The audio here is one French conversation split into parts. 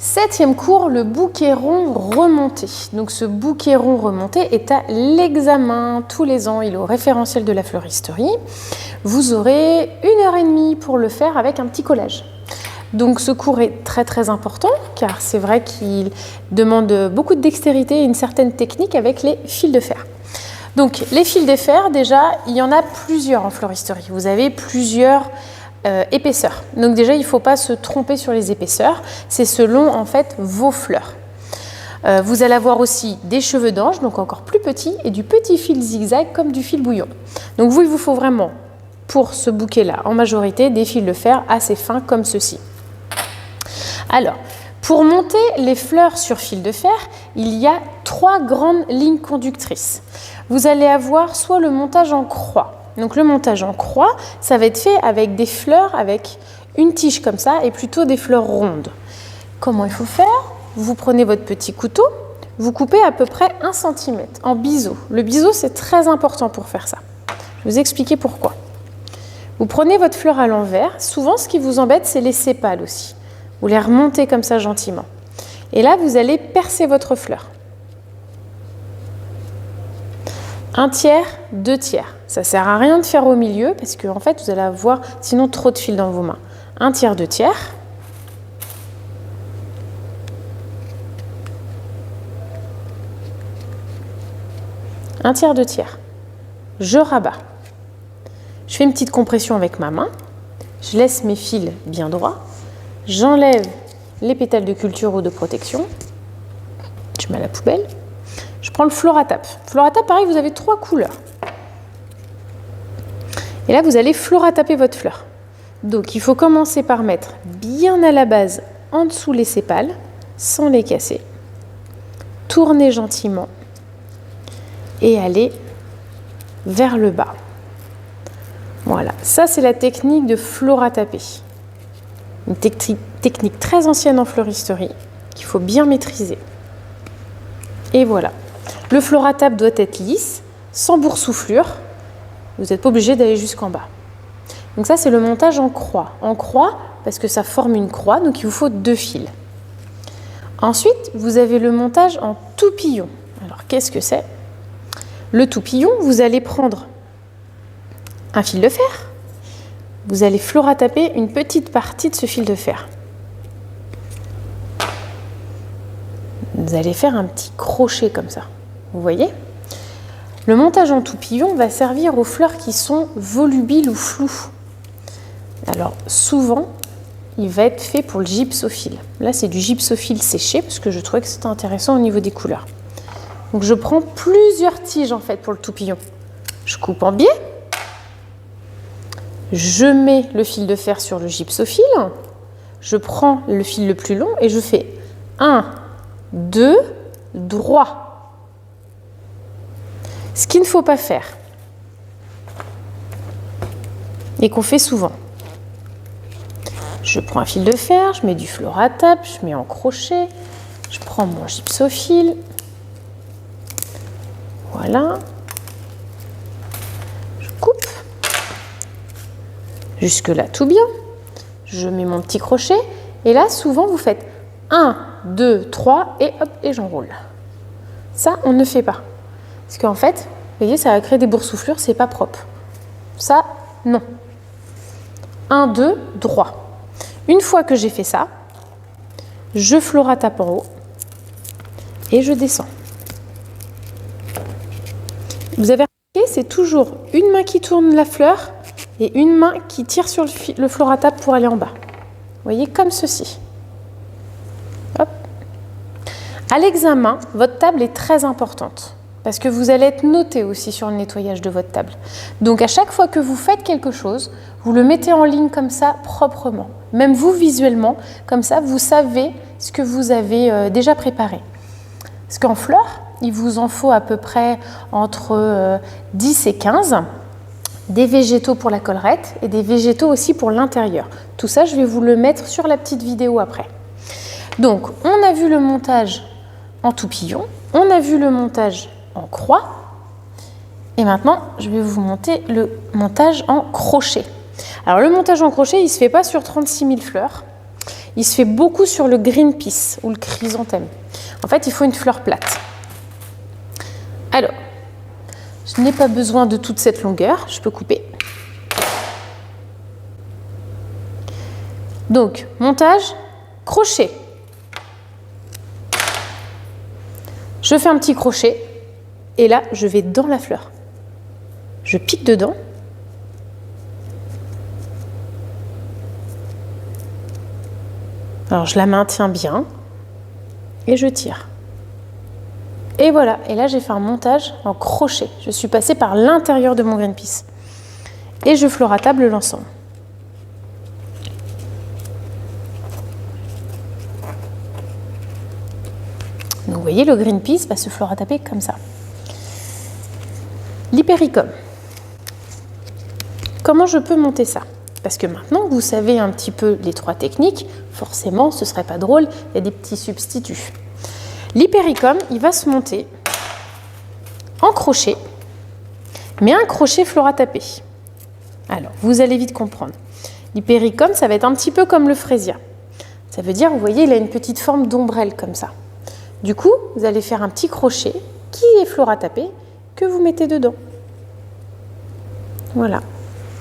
7e cours, le bouquet rond remonté. Donc ce bouquet rond remonté est à l'examen tous les ans. Il est au référentiel de la fleuristerie. Vous aurez 1h30 pour le faire avec un petit collage. Donc ce cours est très important car c'est vrai qu'il demande beaucoup de dextérité et une certaine technique avec les fils de fer. Donc les fils de fer, déjà, il y en a plusieurs en fleuristerie. Vous avez plusieurs épaisseurs. Donc déjà, il ne faut pas se tromper sur les épaisseurs. C'est selon en fait vos fleurs. Vous allez avoir aussi des cheveux d'ange, donc encore plus petits, et du petit fil zigzag comme du fil bouillon. Donc vous, il vous faut vraiment, pour ce bouquet-là, en majorité, des fils de fer assez fins comme ceci. Alors, pour monter les fleurs sur fil de fer, il y a 3 grandes lignes conductrices. Vous allez avoir soit le montage en croix. Donc le montage en croix, ça va être fait avec des fleurs, avec une tige comme ça, et plutôt des fleurs rondes. Comment il faut faire? Vous prenez votre petit couteau, vous coupez à peu près 1 cm en biseau. Le biseau, c'est très important pour faire ça. Je vais vous expliquer pourquoi. Vous prenez votre fleur à l'envers. Souvent, ce qui vous embête, c'est les sépales aussi. Vous les remontez comme ça gentiment. Et là, vous allez percer votre fleur. 1/3, 2/3. Ça ne sert à rien de faire au milieu parce que en fait, vous allez avoir sinon trop de fil dans vos mains. 1/3, 2/3. Un tiers, 2/3. Je rabats. Je fais une petite compression avec ma main. Je laisse mes fils bien droits. J'enlève les pétales de culture ou de protection. Je mets à la poubelle. Je prends le Floratap. Floratap, pareil, vous avez 3 couleurs. Et là, vous allez Florataper votre fleur. Donc, il faut commencer par mettre bien à la base, en dessous les sépales, sans les casser. Tourner gentiment et aller vers le bas. Voilà, ça c'est la technique de Florataper. Une technique très ancienne en fleuristerie qu'il faut bien maîtriser. Et voilà. Le Floratap doit être lisse, sans boursouflure. Vous n'êtes pas obligé d'aller jusqu'en bas. Donc ça, c'est le montage en croix. En croix, parce que ça forme une croix, donc il vous faut 2 fils. Ensuite, vous avez le montage en toupillon. Alors, qu'est-ce que c'est? Le toupillon, vous allez prendre un fil de fer. Vous allez Florataper une petite partie de ce fil de fer. Vous allez faire un petit crochet comme ça. Vous voyez? Le montage en toupillon va servir aux fleurs qui sont volubiles ou floues. Alors souvent, il va être fait pour le gypsophile. Là, c'est du gypsophile séché parce que je trouvais que c'était intéressant au niveau des couleurs. Donc je prends plusieurs tiges en fait pour le toupillon. Je coupe en biais. Je mets le fil de fer sur le gypsophile. Je prends le fil le plus long et je fais 1, 2, droit. Ce qu'il ne faut pas faire, et qu'on fait souvent. Je prends un fil de fer, je mets du Floratap, je mets en crochet, je prends mon gypsophile. Voilà. Je coupe. Jusque-là, tout bien. Je mets mon petit crochet. Et là, souvent, vous faites 1, 2, 3 et hop, et j'enroule. Ça, on ne fait pas. Parce qu'en fait, vous voyez, ça va créer des boursouflures, c'est pas propre. Ça, non. 1, 2, droit. Une fois que j'ai fait ça, je Floratape en haut et je descends. Vous avez remarqué, c'est toujours une main qui tourne la fleur et une main qui tire sur le Floratap pour aller en bas. Vous voyez, comme ceci. Hop. À l'examen, votre table est très importante parce que vous allez être noté aussi sur le nettoyage de votre table. Donc à chaque fois que vous faites quelque chose, vous le mettez en ligne comme ça, proprement. Même vous, visuellement, comme ça, vous savez ce que vous avez déjà préparé. Parce qu'en fleurs, il vous en faut à peu près entre 10 et 15, des végétaux pour la collerette et des végétaux aussi pour l'intérieur. Tout ça, je vais vous le mettre sur la petite vidéo après. Donc, on a vu le montage en toupillon, on a vu le montage en croix, et maintenant, je vais vous montrer le montage en crochet. Alors, le montage en crochet, il ne se fait pas sur 36 000 fleurs. il se fait beaucoup sur le green peas ou le chrysanthème. En fait, il faut une fleur plate. Alors, je n'ai pas besoin de toute cette longueur, je peux couper. Donc, montage, crochet. Je fais un petit crochet et là, je vais dans la fleur. Je pique dedans. Alors, je la maintiens bien et je tire. Et voilà, et là, j'ai fait un montage en crochet. Je suis passée par l'intérieur de mon green peas. Et je fleur à table l'ensemble. Donc, vous voyez, le green peas va se fleur à taper comme ça. L'hypericum. Comment je peux monter ça? Parce que maintenant, vous savez un petit peu les 3 techniques. Forcément, ce ne serait pas drôle, il y a des petits substituts. L'hypericum, il va se monter en crochet, mais un crochet fleur à taper. Alors, vous allez vite comprendre. L'hypericum, ça va être un petit peu comme le fraisia. Ça veut dire, vous voyez, il a une petite forme d'ombrelle comme ça. Du coup, vous allez faire un petit crochet qui est fleur à taper que vous mettez dedans. Voilà.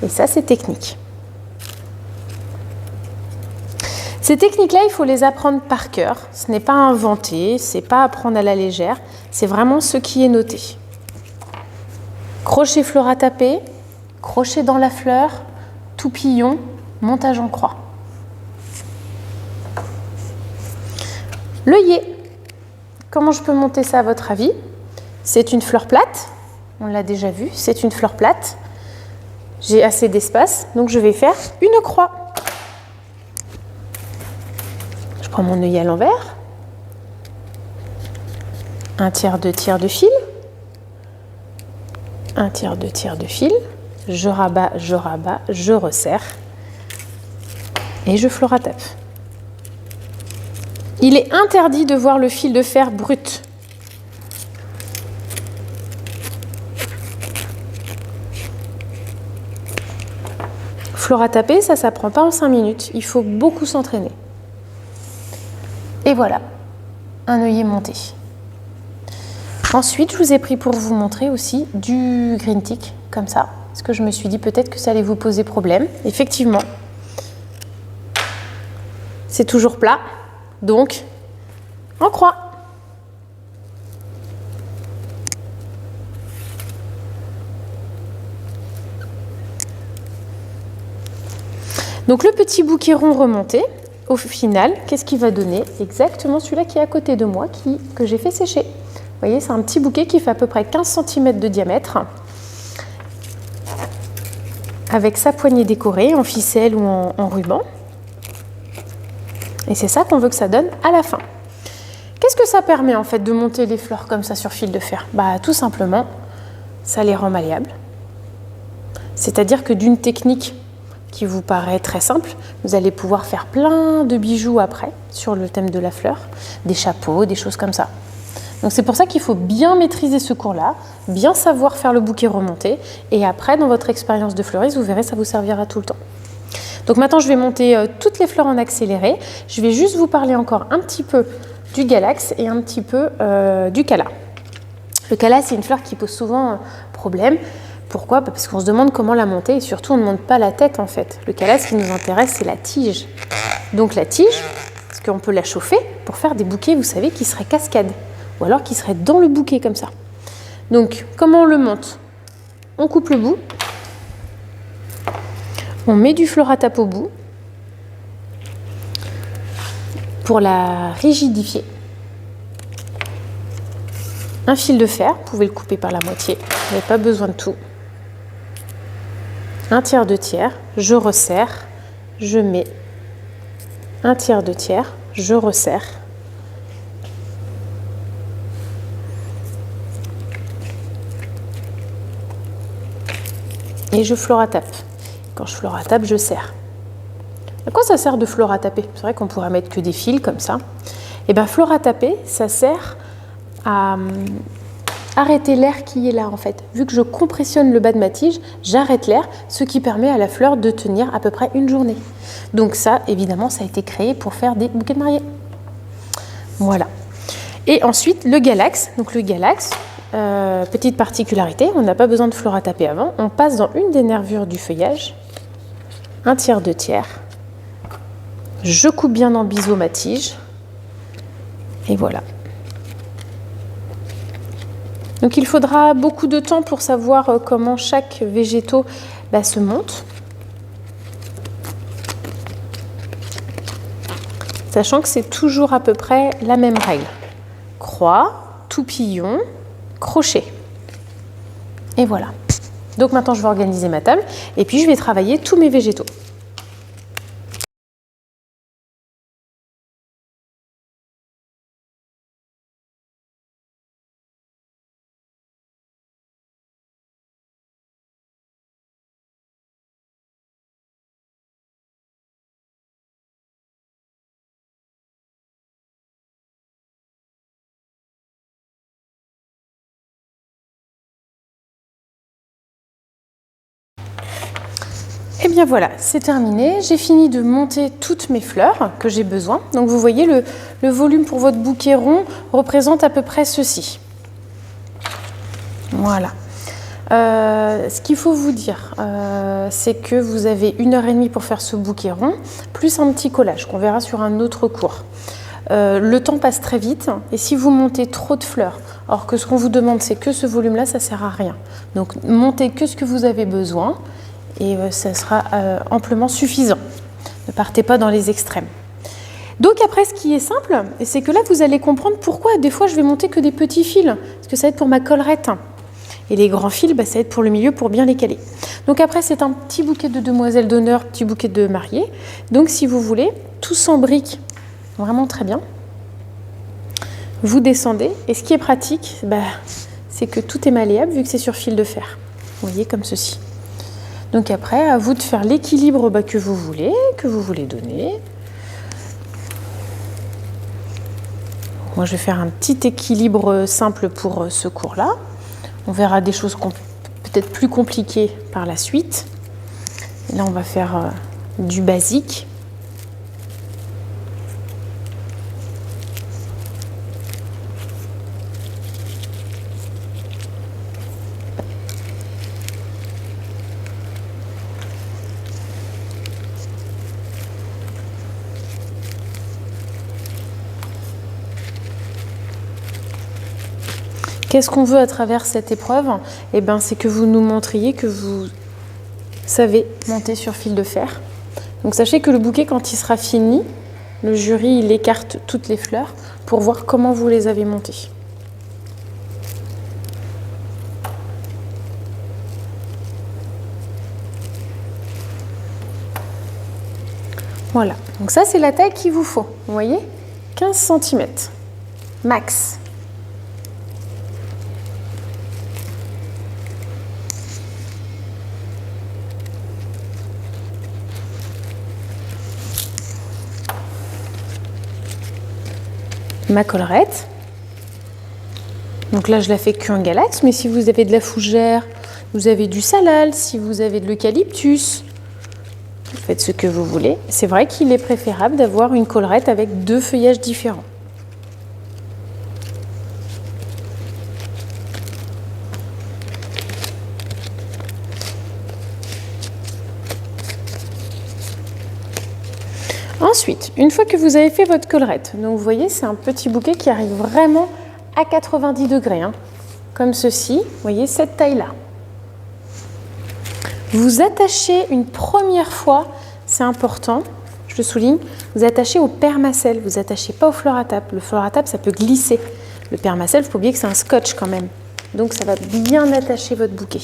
Et ça, c'est technique. Ces techniques-là, il faut les apprendre par cœur. Ce n'est pas inventé, ce n'est pas apprendre à la légère. C'est vraiment ce qui est noté. Crochet fleur à taper, crochet dans la fleur, toupillon, montage en croix. L'œillet. Comment je peux monter ça à votre avis? C'est une fleur plate. On l'a déjà vu, c'est une fleur plate. J'ai assez d'espace, donc je vais faire une croix. Je prends mon œillet à l'envers. Un tiers de fil. Un tiers de fil. Je rabats, je resserre. Et je fleur à tape. Il est interdit de voir le fil de fer brut. Fleur à taper, ça ne s'apprend pas en 5 minutes. Il faut beaucoup s'entraîner. Et voilà, un œillet monté. Ensuite, je vous ai pris pour vous montrer aussi du green tick, comme ça. Parce que je me suis dit peut-être que ça allait vous poser problème. Effectivement, c'est toujours plat. Donc, en croix. Donc le petit bouquet rond remonté, au final, qu'est-ce qu'il va donner? Exactement celui-là qui est à côté de moi, que j'ai fait sécher. Vous voyez, c'est un petit bouquet qui fait à peu près 15 cm de diamètre, avec sa poignée décorée en ficelle ou en ruban. Et c'est ça qu'on veut que ça donne à la fin. Qu'est-ce que ça permet en fait de monter les fleurs comme ça sur fil de fer? Bah tout simplement, ça les rend malléables. C'est-à-dire que d'une technique qui vous paraît très simple, vous allez pouvoir faire plein de bijoux après sur le thème de la fleur, des chapeaux, des choses comme ça. Donc c'est pour ça qu'il faut bien maîtriser ce cours-là, bien savoir faire le bouquet remonté, et après dans votre expérience de fleuriste, vous verrez, ça vous servira tout le temps. Donc maintenant je vais monter toutes les fleurs en accéléré. Je vais juste vous parler encore un petit peu du galax et un petit peu du cala. Le cala, c'est une fleur qui pose souvent problème. Pourquoi? Parce qu'on se demande comment la monter et surtout on ne monte pas la tête en fait. Le cala, ce qui nous intéresse, c'est la tige. Donc la tige, parce qu'on peut la chauffer pour faire des bouquets, vous savez, qui seraient cascades ou alors qui seraient dans le bouquet comme ça. Donc comment on le monte? On coupe le bout, on met du fleur à tape au bout pour la rigidifier. Un fil de fer, vous pouvez le couper par la moitié, vous n'avez pas besoin de tout. Un tiers de tiers, je resserre, je mets un tiers de tiers, je resserre. Et je fleur à tape. Quand je fleur à tape, je serre. À quoi ça sert de fleur à taper? C'est vrai qu'on pourrait mettre que des fils comme ça. Et bien fleur à taper, ça sert à arrêter l'air qui est là en fait. Vu que je compressionne le bas de ma tige, j'arrête l'air, ce qui permet à la fleur de tenir à peu près une journée. Donc ça, évidemment, ça a été créé pour faire des bouquets de mariés. Voilà. Et ensuite, le galax. Donc le galax, petite particularité, on n'a pas besoin de fleur à taper avant. On passe dans une des nervures du feuillage, 1/3, 2/3. Je coupe bien en biseau ma tige. Et voilà. Donc il faudra beaucoup de temps pour savoir comment chaque végétaux se monte. Sachant que c'est toujours à peu près la même règle. Croix, toupillon, crochet. Et voilà. Donc maintenant je vais organiser ma table et puis je vais travailler tous mes végétaux. Et bien voilà, c'est terminé. J'ai fini de monter toutes mes fleurs que j'ai besoin. Donc vous voyez, le volume pour votre bouquet rond représente à peu près ceci. Voilà. Ce qu'il faut vous dire, c'est que vous avez 1h30 pour faire ce bouquet rond, plus un petit collage qu'on verra sur un autre cours. Le temps passe très vite et si vous montez trop de fleurs, alors que ce qu'on vous demande c'est que ce volume-là, ça ne sert à rien. Donc montez que ce que vous avez besoin et ça sera amplement suffisant. Ne partez pas dans les extrêmes. Donc après, ce qui est simple, c'est que là, vous allez comprendre pourquoi des fois je vais monter que des petits fils, parce que ça va être pour ma collerette. Et les grands fils, ça va être pour le milieu, pour bien les caler. Donc après, c'est un petit bouquet de demoiselles d'honneur, petit bouquet de mariés. Donc si vous voulez, tout s'embrique vraiment très bien. Vous descendez, et ce qui est pratique, c'est que tout est malléable vu que c'est sur fil de fer. Vous voyez, comme ceci. Donc après, à vous de faire l'équilibre que vous voulez donner. Moi, je vais faire un petit équilibre simple pour ce cours-là. On verra des choses peut-être plus compliquées par la suite. Et là, on va faire du basique. Qu'est-ce qu'on veut à travers cette épreuve? C'est que vous nous montriez que vous savez monter sur fil de fer. Donc sachez que le bouquet, quand il sera fini, le jury il écarte toutes les fleurs pour voir comment vous les avez montées. Voilà, donc ça c'est la taille qu'il vous faut, vous voyez, 15 cm max. Ma collerette. Donc là, je la fais qu'un galax, mais si vous avez de la fougère, vous avez du salal, si vous avez de l'eucalyptus, vous faites ce que vous voulez. C'est vrai qu'il est préférable d'avoir une collerette avec 2 feuillages différents. Ensuite, une fois que vous avez fait votre collerette, donc vous voyez, c'est un petit bouquet qui arrive vraiment à 90 degrés, comme ceci, vous voyez, cette taille-là. Vous attachez une première fois, c'est important, je le souligne, vous attachez au permacel, vous attachez pas au fleur à tape. Le fleur à tape, ça peut glisser. Le permacel, il faut pas oublier que c'est un scotch quand même. Donc ça va bien attacher votre bouquet.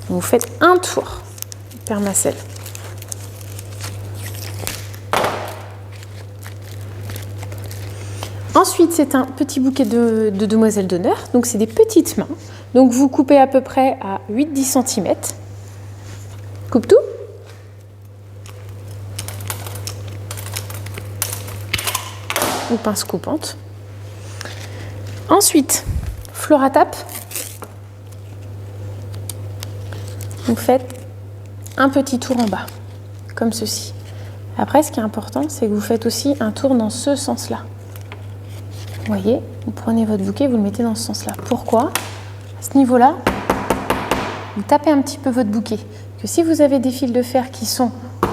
Donc, vous faites un tour permacel. Ensuite, c'est un petit bouquet de demoiselles d'honneur. Donc, c'est des petites mains. Donc, vous coupez à peu près à 8-10 cm. Coupe tout. Ou pince coupante. Ensuite, Floratape. Vous faites un petit tour en bas, comme ceci. Après, ce qui est important, c'est que vous faites aussi un tour dans ce sens-là. Vous voyez, vous prenez votre bouquet, vous le mettez dans ce sens-là. Pourquoi? À ce niveau-là, vous tapez un petit peu votre bouquet. Que si vous avez des fils de fer qui sont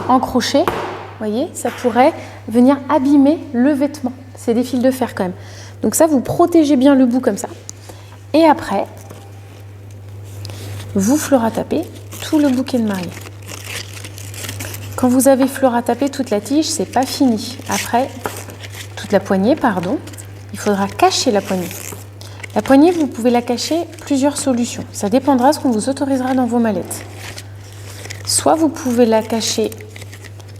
encrochés, vous voyez, ça pourrait venir abîmer le vêtement. C'est des fils de fer quand même. Donc ça, vous protégez bien le bout comme ça. Et après, vous floratapez tout le bouquet de mariée. Quand vous avez floratapé toute la tige, c'est pas fini. Après, toute la poignée, pardon, il faudra cacher la poignée. La poignée, vous pouvez la cacher plusieurs solutions. Ça dépendra de ce qu'on vous autorisera dans vos mallettes. Soit vous pouvez la cacher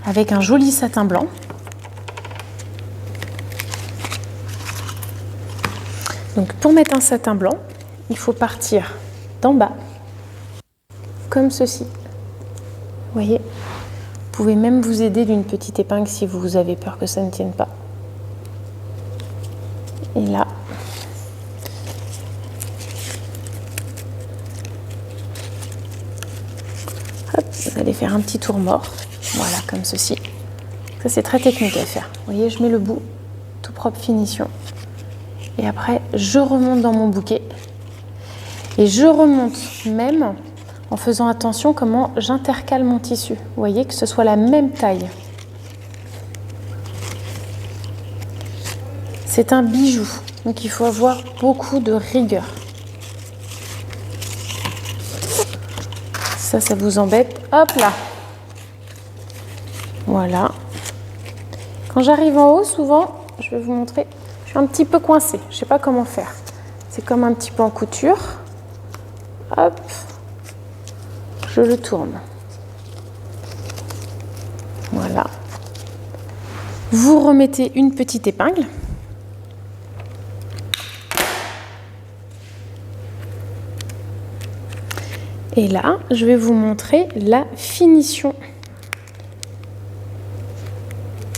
avec un joli satin blanc. Donc pour mettre un satin blanc, il faut partir d'en bas, comme ceci. Vous voyez, vous pouvez même vous aider d'une petite épingle si vous avez peur que ça ne tienne pas. Et là, hop, vous allez faire un petit tour mort, voilà, comme ceci. Ça, c'est très technique à faire. Vous voyez, je mets le bout, tout propre finition. Et après, je remonte dans mon bouquet. Et je remonte même en faisant attention comment j'intercale mon tissu. Vous voyez, que ce soit la même taille. C'est un bijou, donc il faut avoir beaucoup de rigueur. Ça vous embête. Hop là. Voilà. Quand j'arrive en haut, souvent, je vais vous montrer, je suis un petit peu coincée. Je ne sais pas comment faire. C'est comme un petit peu en couture. Hop. Je le tourne. Voilà. Vous remettez une petite épingle. Et là, je vais vous montrer la finition.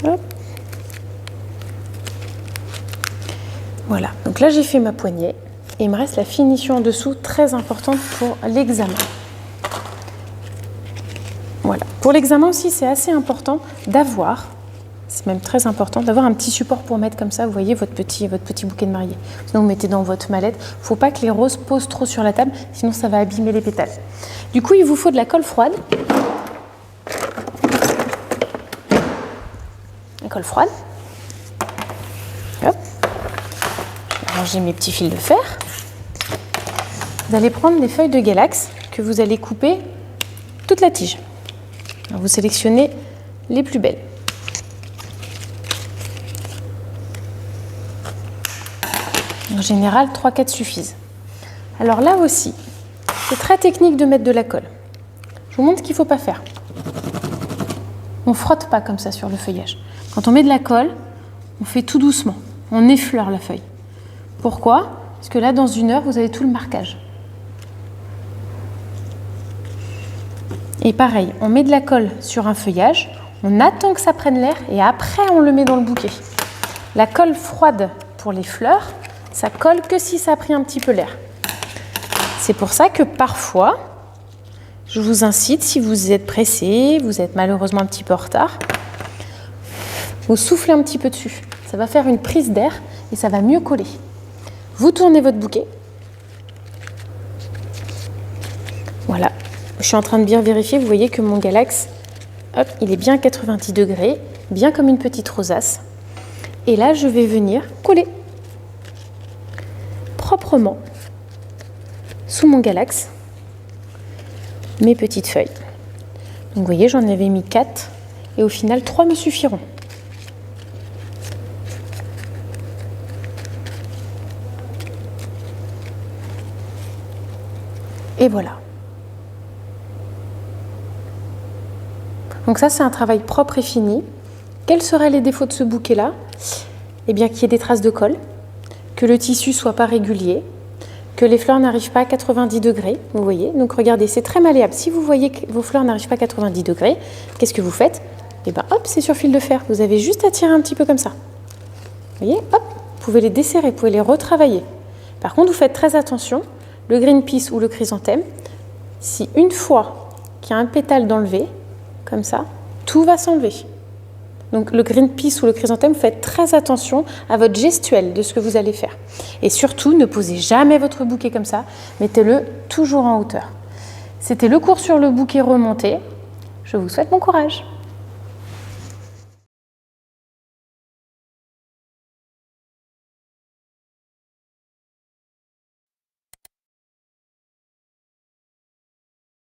Hop. Voilà, donc là j'ai fait ma poignée et il me reste la finition en dessous, très importante pour l'examen. Voilà, pour l'examen aussi c'est assez important d'avoir, c'est même très important, d'avoir un petit support pour mettre comme ça, vous voyez, votre petit bouquet de mariée. Sinon vous mettez dans votre mallette, il ne faut pas que les roses posent trop sur la table, sinon ça va abîmer les pétales. Du coup il vous faut de la colle froide. La colle froide. Hop. Ranger mes petits fils de fer. Vous allez prendre des feuilles de galax que vous allez couper toute la tige. Alors vous sélectionnez les plus belles. En général, 3-4 suffisent. Alors là aussi, c'est très technique de mettre de la colle. Je vous montre ce qu'il ne faut pas faire. On ne frotte pas comme ça sur le feuillage. Quand on met de la colle, on fait tout doucement. On effleure la feuille. Pourquoi? Parce que là, dans 1 heure, vous avez tout le marquage. Et pareil, on met de la colle sur un feuillage, on attend que ça prenne l'air et après, on le met dans le bouquet. La colle froide pour les fleurs, ça colle que si ça a pris un petit peu l'air. C'est pour ça que parfois, je vous incite, si vous êtes pressé, vous êtes malheureusement un petit peu en retard, vous soufflez un petit peu dessus. Ça va faire une prise d'air et ça va mieux coller. Vous tournez votre bouquet. Voilà. Je suis en train de bien vérifier. Vous voyez que mon galax, hop, il est bien à 90 degrés, bien comme une petite rosace. Et là, je vais venir coller proprement sous mon galax mes petites feuilles. Donc vous voyez, j'en avais mis 4 et au final 3 me suffiront. Et voilà. Donc ça, c'est un travail propre et fini. Quels seraient les défauts de ce bouquet-là? Eh bien, qu'il y ait des traces de colle, que le tissu soit pas régulier, que les fleurs n'arrivent pas à 90 degrés, vous voyez. Donc regardez, c'est très malléable. Si vous voyez que vos fleurs n'arrivent pas à 90 degrés, qu'est-ce que vous faites? Eh bien, hop, c'est sur fil de fer. Vous avez juste à tirer un petit peu comme ça. Vous voyez, hop, vous pouvez les desserrer, vous pouvez les retravailler. Par contre, vous faites très attention, le green peace ou le chrysanthème, si une fois qu'il y a un pétale d'enlevé, comme ça, tout va s'enlever. Donc le green peace ou le chrysanthème, faites très attention à votre gestuelle de ce que vous allez faire. Et surtout, ne posez jamais votre bouquet comme ça, mettez-le toujours en hauteur. C'était le cours sur le bouquet remonté. Je vous souhaite bon courage.